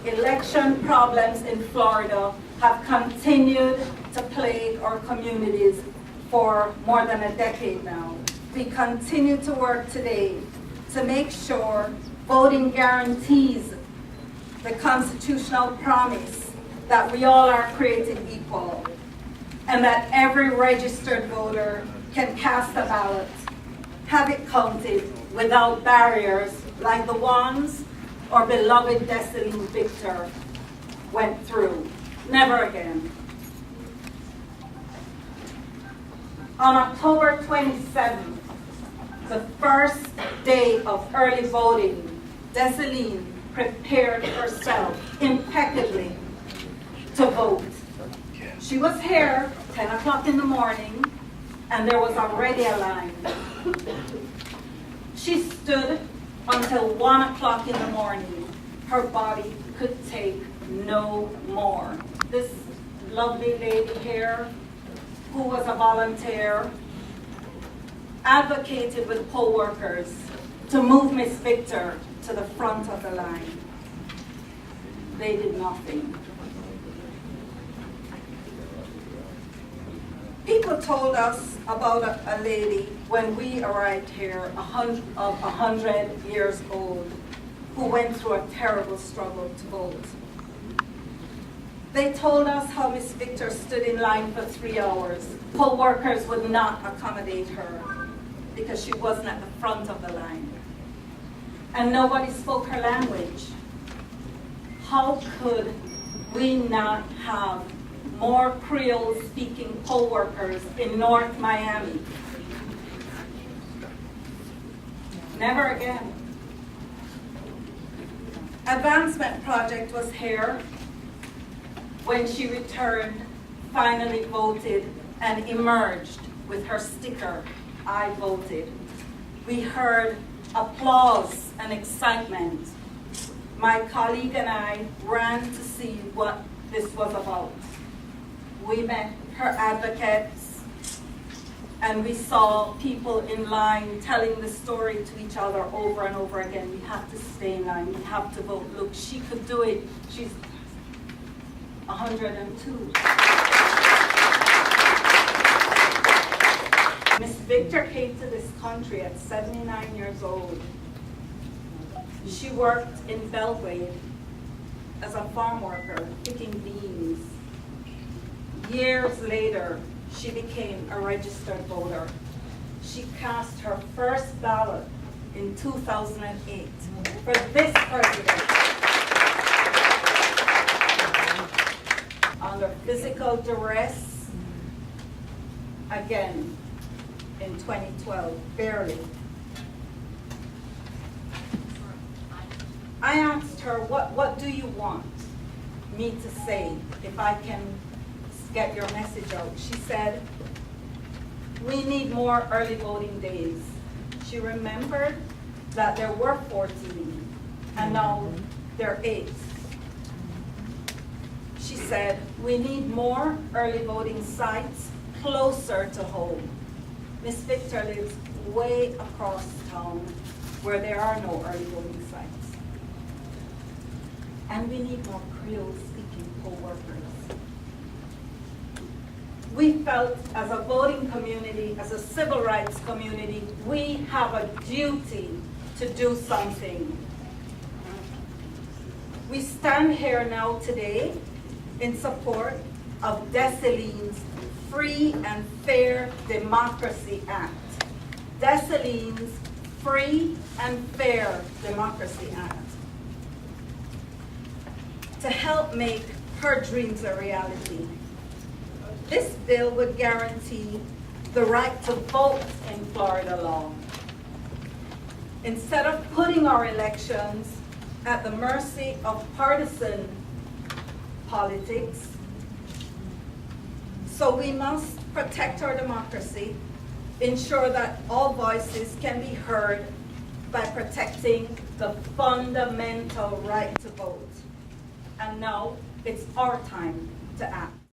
election problems in Florida have continued to plague our communities for more than a decade now. We continue to work today to make sure voting guarantees the constitutional promise that we all are created equal and that every registered voter can cast a ballot, have it counted without barriers like the ones our beloved Desiline Victor went through. Never again. On October 27th, the first day of early voting, Desiline prepared herself impeccably to vote. She was here 10 o'clock in the morning, and there was already a line. She stood until 1 o'clock in the morning. Her body could take no more. This lovely lady here, who was a volunteer, advocated with poll workers to move Miss Victor to the front of the line. They did nothing. People told us about a lady when we arrived here, 100 years old, who went through a terrible struggle to vote. They told us how Miss Victor stood in line for 3 hours. Poll workers would not accommodate her because she wasn't at the front of the line. And nobody spoke her language. How could we not have more Creole-speaking poll workers in North Miami? Never again. Advancement Project was here when she returned, finally voted, and emerged with her sticker, "I voted." We heard applause and excitement. My colleague and I ran to see what this was about. We met her advocates, and we saw people in line telling the story to each other over and over again. We have to stay in line, we have to vote. Look, she could do it. She's 102. Miss Victor came to this country at 79 years old. She worked in Belgrade as a farm worker, picking beans. Years later, she became a registered voter. She cast her first ballot in 2008 for this president under physical duress, again in 2012, barely. I asked her, what do you want me to say if I can get your message out? She said, we need more early voting days. She remembered that there were 14 and now there are 8. She said, we need more early voting sites closer to home. Miss Victor lives way across town where there are no early voting sites. And we need more Creole-speaking poll workers. We felt as a voting community, as a civil rights community, we have a duty to do something. We stand here now today in support of Desiline's Free and Fair Democracy Act. Desiline's Free and Fair Democracy Act. To help make her dreams a reality. This bill would guarantee the right to vote in Florida law. Instead of putting our elections at the mercy of partisan politics, so we must protect our democracy, ensure that all voices can be heard by protecting the fundamental right to vote. And now it's our time to act.